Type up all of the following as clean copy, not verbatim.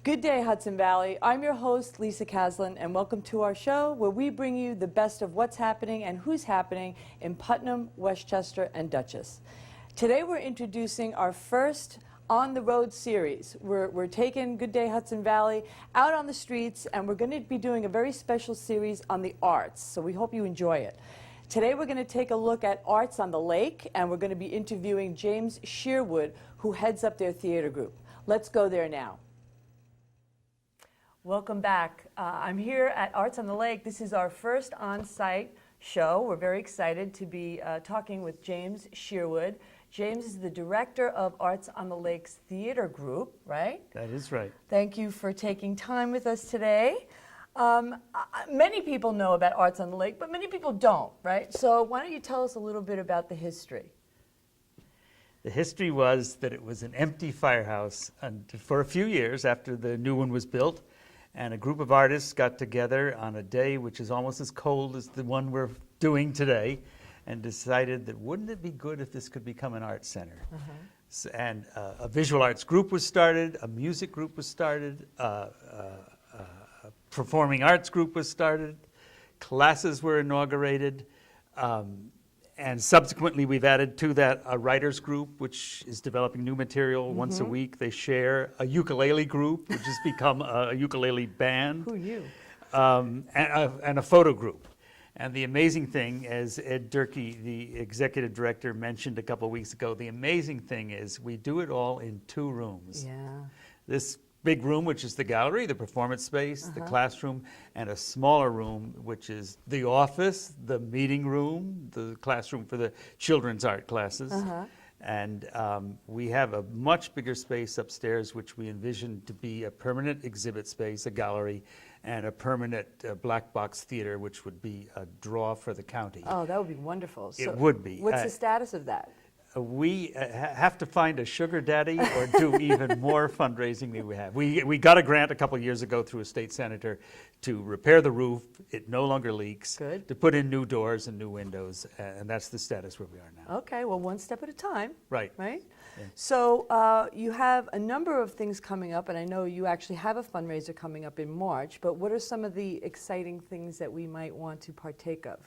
Good day, Hudson Valley. I'm your host, Lisa Kaslyn, and welcome to our show where we bring you the best of what's happening and who's happening in Putnam, Westchester, and Dutchess. Today we're introducing our first On the Road series. We're taking Good Day Hudson Valley out on the streets, and we're going to be doing a very special series on the arts, so we hope you enjoy it. Today we're going to take a look at Arts on the Lake, and we're going to be interviewing James Shearwood, who heads up their theater group. Let's go there now. Welcome back. I'm here at Arts on the Lake. This is our first on-site show. We're very excited to be talking with James Shearwood. James is the director of Arts on the Lake's theater group, right? That is right. Thank you for taking time with us today. Many people know about Arts on the Lake, but many people don't, right? So why don't you tell us a little bit about the history? The history was that it was an empty firehouse for a few years after the new one was built, and a group of artists got together on a day which is almost as cold as the one we're doing today, and decided that wouldn't it be good if this could become an art center? And a visual arts group was started, a music group was started, a performing arts group was started, classes were inaugurated, and subsequently we've added to that a writers group which is developing new material once a week. They share a ukulele group which has become a ukulele band. Who you? And a photo group. And the amazing thing, as Ed Durkee, the executive director, mentioned a couple of weeks ago, the amazing thing is we do it all in 2 rooms. Yeah. This big room, which is the gallery, the performance space, the classroom, and a smaller room, which is the office, the meeting room, the classroom for the children's art classes. And we have a much bigger space upstairs, which we envision to be a permanent exhibit space, a gallery, and a permanent black box theater, which would be a draw for the county. Oh, that would be wonderful. So It would be. What's the status of that? We have to find a sugar daddy or do even more fundraising than we have. We got a grant a couple of years ago through a state senator to repair the roof. It no longer leaks. Good. To put in new doors and new windows, and that's the status where we are now. Okay, well, one step at a time. Right. Right? Yeah. So you have a number of things coming up, and I know you actually have a fundraiser coming up in March, but what are some of the exciting things that we might want to partake of?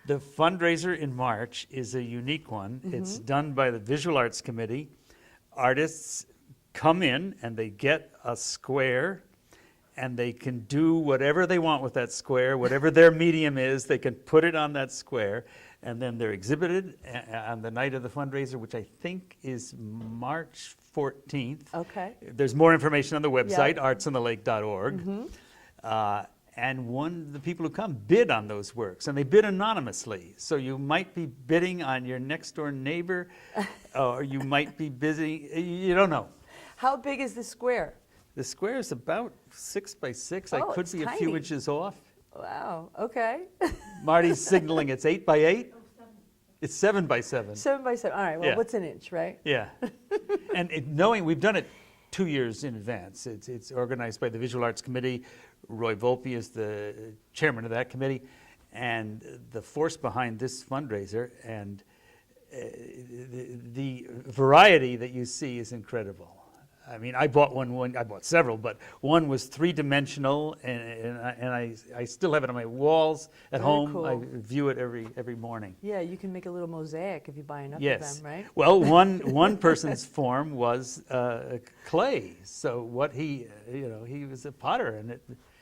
The fundraiser in March is a unique one. It's done by the Visual Arts Committee. Artists come in and they get a square, and they can do whatever they want with that square, whatever their medium is, they can put it on that square, and then they're exhibited on the night of the fundraiser, which I think is March 14th. Okay. There's more information on the website, artsonthelake.org. And the people who come bid on those works, and they bid anonymously. So you might be bidding on your next door neighbor, or you might be busy, you don't know. How big is the square? The square is about 6 by 6. Oh, I could it's be a tiny. few inches off. Wow, okay. Marty's signaling it's 8 by 8. It's 7 by 7. 7 by 7, all right, well, Yeah. what's an inch, right? Yeah. And knowing we've done it 2 years in advance. It's organized by the Visual Arts Committee. Roy Volpe is the chairman of that committee, and the force behind this fundraiser and the variety that you see is incredible. I mean, I bought I bought several, but one was 3-dimensional, and I still have it on my walls at Very home. cool. I view it every morning. Yeah, you can make a little mosaic if you buy enough Yes. of them, right? Well, one person's form was clay. So what he was a potter, and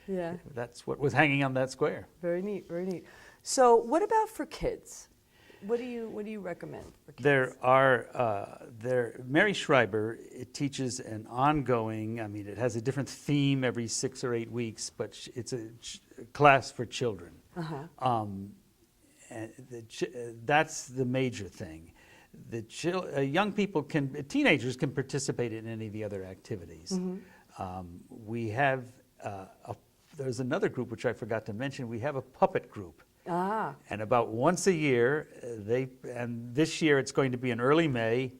Yeah, that's what was hanging on that square. very neat, very neat. So what about for kids? What do you recommend for kids? Mary Schreiber, it teaches an ongoing, I mean, it has a different theme every 6 or 8 weeks, but it's a class for children. And that's the major thing. Young people teenagers can participate in any of the other activities. We have, there's another group which I forgot to mention, we have a puppet group. And about once a year, and this year it's going to be in early May,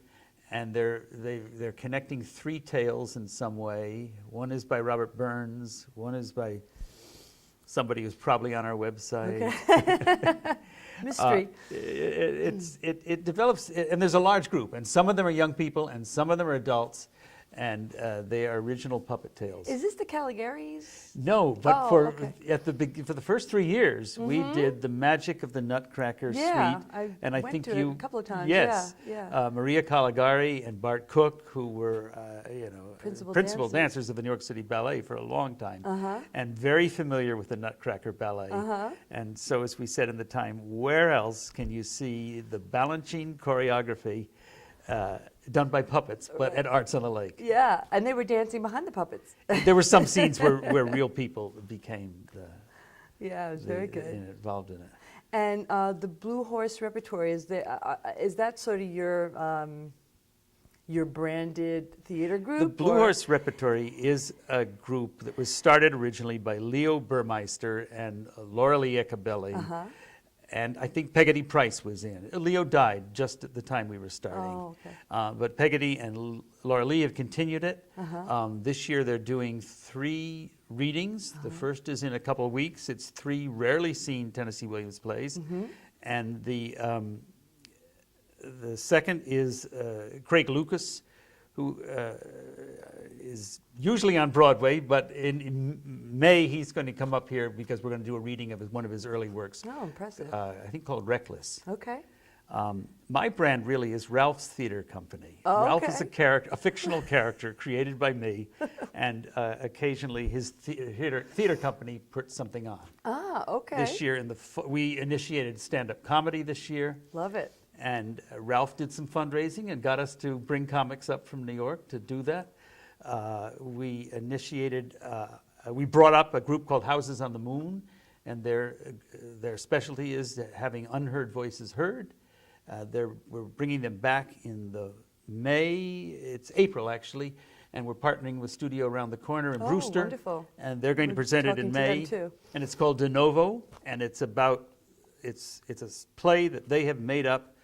and they're connecting 3 tales in some way. One is by Robert Burns, one is by somebody who's probably on our website. Okay. Mystery. It develops, and there's a large group, and some of them are young people, and some of them are adults, and they are original puppet tales. Is this the Caligaris? No, but Oh, for okay. for the first 3 years, we did the Magic of the Nutcracker Yeah, Suite, and I went think to you it a couple of times. Yes, yeah. Maria Caligari and Bart Cook, who were Principal dancers of the New York City Ballet for a long time, Uh-huh. and very familiar with the Nutcracker Ballet. Uh-huh. And so, as we said in the time, where else can you see the Balanchine choreography done by puppets, but at Arts on the Lake? Yeah, and they were dancing behind the puppets. There were some scenes where real people became Yeah, it was very good. involved in it. And the Blue Horse Repertory, is that sort of your branded theater group? The Blue Horse Repertory is a group that was started originally by Leo Burmeister and Laura Lee Ecabelli. Uh-huh. And I think Peggotty Price was in. Leo died just at the time we were starting. Oh, okay. But Peggotty and Laura Lee have continued it. Uh-huh. This year they're doing 3 readings. The first is in a couple of weeks. It's 3 rarely seen Tennessee Williams plays. And the second is Craig Lucas, who is usually on Broadway, but in May he's going to come up here because we're going to do a reading of one of his early works. Oh, impressive. I think called Reckless. Okay. My brand really is Ralph's Theater Company. Oh, Ralph is okay. a fictional character created by me, and occasionally his theater company puts something on. Ah, okay. This year, we initiated stand-up comedy this year. Love it. And Ralph did some fundraising and got us to bring comics up from New York to do that. We brought up a group called Houses on the Moon, and their specialty is having unheard voices heard. We're bringing them back in it's April actually, and we're partnering with Studio Around the Corner in Brewster. Wonderful. And they're going to We're present it in talking to them May. too. And it's called De Novo, and it's a play that they have made up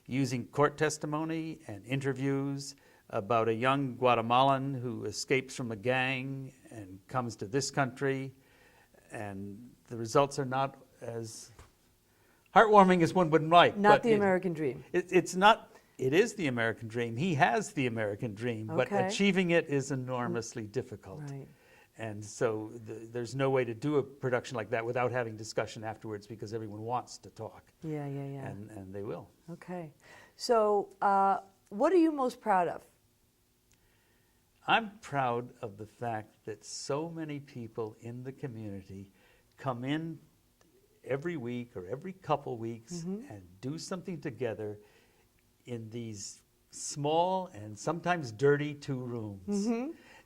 using court testimony and interviews about a young Guatemalan who escapes from a gang and comes to this country, and the results are not as heartwarming as one would like. Not the American dream. It's not. It is the American dream. He has the American dream, but Okay. achieving it is enormously difficult. Right. And so there's no way to do a production like that without having discussion afterwards, because everyone wants to talk. Yeah. And they will. Okay. So, what are you most proud of? I'm proud of the fact that so many people in the community come in every week or every couple weeks and do something together in these small and sometimes dirty 2 rooms.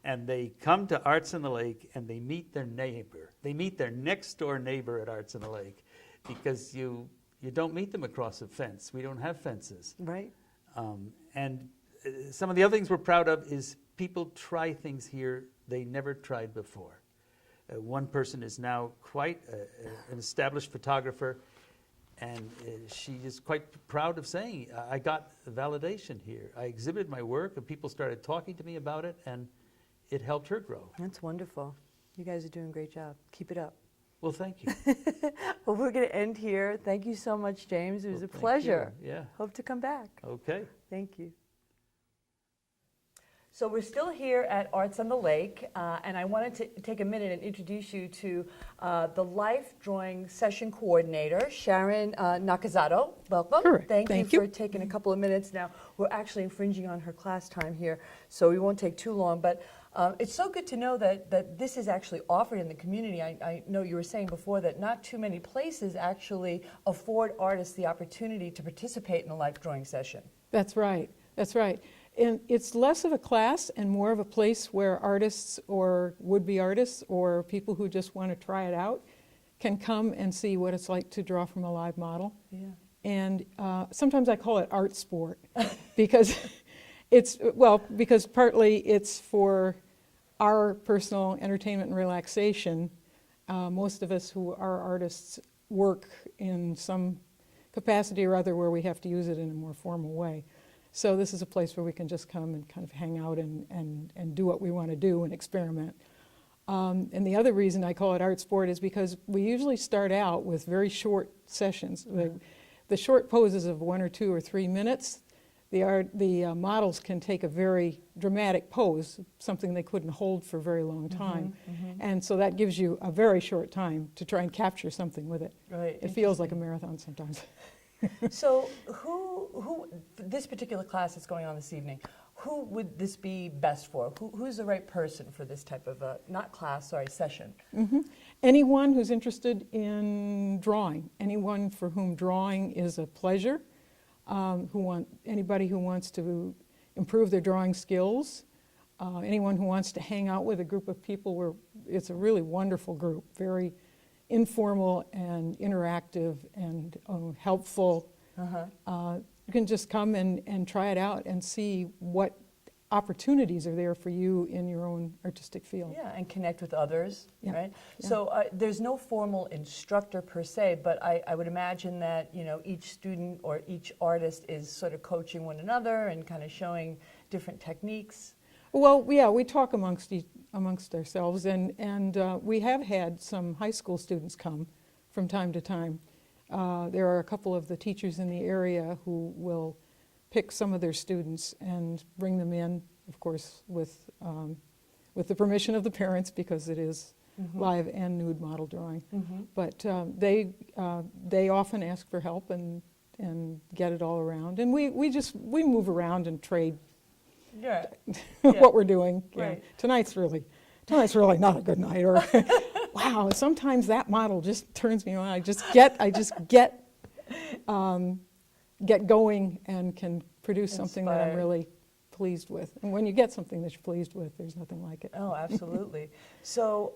And they come to Arts on the Lake and they meet their neighbor. They meet their next door neighbor at Arts on the Lake, because you don't meet them across a fence. We don't have fences. Right. And some of the other things we're proud of is people try things here they never tried before. One person is now quite an established photographer, and she is quite proud of saying, I got validation here. I exhibited my work and people started talking to me about it, and it helped her grow. That's wonderful. You guys are doing a great job. Keep it up. Well, thank you. Well, we're going to end here. Thank you so much, James. It was a Thank pleasure. you. Yeah. Hope to come back. Okay. Thank you. So we're still here at Arts on the Lake, and I wanted to take a minute and introduce you to the Life Drawing Session Coordinator, Sharon Nakazato. Welcome. Sure. Thank you Thank you. for taking a couple of minutes. Now, we're actually infringing on her class time here, so we won't take too long, but it's so good to know that this is actually offered in the community. I know you were saying before that not too many places actually afford artists the opportunity to participate in a life drawing session. That's right. That's right. And it's less of a class and more of a place where artists or would-be artists or people who just want to try it out can come and see what it's like to draw from a live model. Yeah. And sometimes I call it art sport because because partly it's for our personal entertainment and relaxation. Most of us who are artists work in some capacity or other where we have to use it in a more formal way. So this is a place where we can just come and kind of hang out and do what we want to do and experiment. And the other reason I call it art sport is because we usually start out with very short sessions. The short poses of 1 or 2 or 3 minutes, the models can take a very dramatic pose, something they couldn't hold for a very long time. And so that gives you a very short time to try and capture something with it. Right. It feels like a marathon sometimes. So this particular class that's going on this evening, who would this be best for? Who's the right person for this type of session? Anyone who's interested in drawing, anyone for whom drawing is a pleasure, anybody who wants to improve their drawing skills, anyone who wants to hang out with a group of people where it's a really wonderful group, very informal and interactive and helpful. You can just come and try it out and see what opportunities are there for you in your own artistic field. Yeah, and connect with others, Yeah. right? Yeah. So there's no formal instructor per se, but I would imagine that each student or each artist is sort of coaching one another and kind of showing different techniques. Well, yeah, we talk amongst ourselves, and we have had some high school students come from time to time. There are a couple of the teachers in the area who will pick some of their students and bring them in, of course, with the permission of the parents, because it is live and nude model drawing. But they often ask for help and get it all around, and we move around and trade. Yeah. What we're doing. Right. Yeah. Tonight's really not a good night. Or wow, sometimes that model just turns me on. I just get going and can produce something that I'm Inspired. really pleased with. And when you get something that you're pleased with, there's nothing like it. Oh, absolutely. So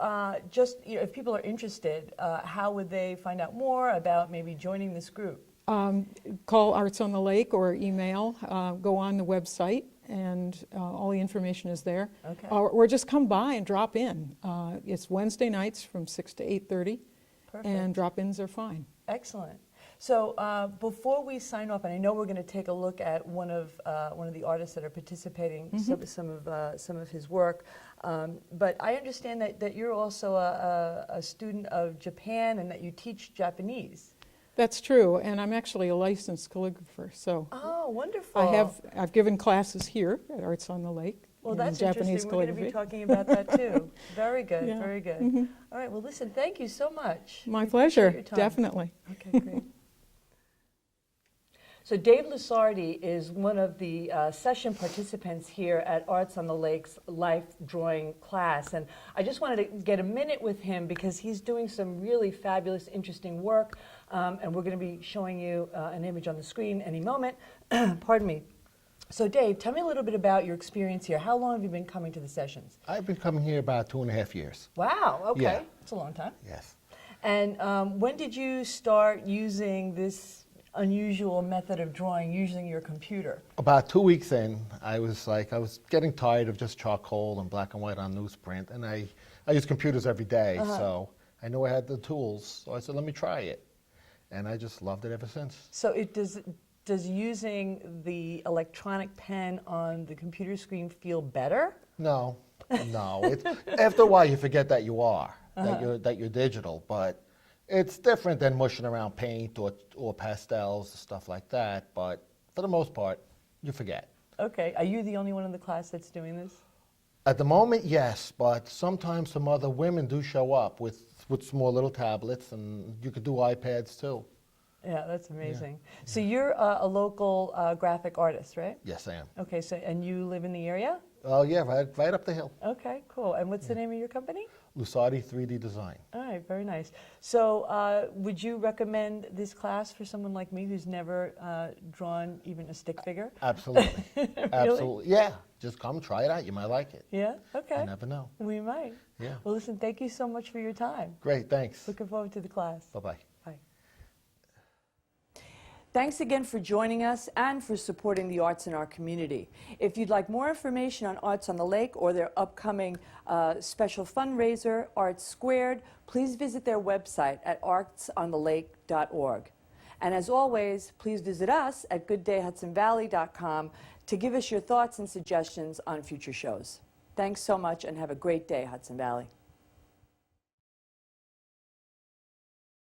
just if people are interested, how would they find out more about maybe joining this group? Call Arts on the Lake or email. Go on the website, and all the information is there. Okay. Or just come by and drop in. It's Wednesday nights from 6 to 8:30, Perfect. and drop-ins are fine. Excellent. So before we sign off, and I know we're going to take a look at one of the artists that are participating, some of his work, but I understand that you're also a student of Japan and that you teach Japanese. That's true, and I'm actually a licensed calligrapher, so Oh, wonderful. I've given classes here at Arts on the Lake. Well, in that's Japanese interesting. We're going to be calligraphy. talking about that too. Very good, Yeah. very good. All right, well, listen, thank you so much. My We appreciate pleasure, your time. definitely. Okay, great. So Dave Lusardi is one of the session participants here at Arts on the Lake's Life Drawing class. And I just wanted to get a minute with him because he's doing some really fabulous, interesting work. And we're going to be showing you an image on the screen any moment. Pardon me. So Dave, tell me a little bit about your experience here. How long have you been coming to the sessions? I've been coming here about 2.5 years. Wow, okay. Yeah. That's a long time. Yes. And when did you start using this unusual method of drawing using your computer? About 2 weeks in, I was getting tired of just charcoal and black and white on newsprint, and I use computers every day, so I knew I had the tools, so I said, let me try it. And I just loved it ever since. So does using the electronic pen on the computer screen feel better? No, no. After a while, you forget that you are, that you're digital, but it's different than mushing around paint or pastels, stuff like that, but for the most part, you forget. Okay. Are you the only one in the class that's doing this? At the moment, yes, but sometimes some other women do show up with small little tablets, and you could do iPads too. Yeah, that's amazing. So you're a local graphic artist, right? Yes, I am. Okay, so and you live in the area? Oh, yeah, right up the hill. Okay, cool. And what's the name of your company? Lusardi 3D Design. All right, very nice. So would you recommend this class for someone like me who's never drawn even a stick figure? Absolutely. Absolutely. Yeah, just come try it out. You might like it. Yeah? Okay. You never know. We might. Yeah. Well, listen, thank you so much for your time. Great, thanks. Looking forward to the class. Bye-bye. Bye. Thanks again for joining us and for supporting the arts in our community. If you'd like more information on Arts on the Lake or their upcoming special fundraiser, Arts Squared, please visit their website at artsonTheLake.org. And as always, please visit us at gooddayhudsonvalley.com to give us your thoughts and suggestions on future shows. Thanks so much and have a great day, Hudson Valley.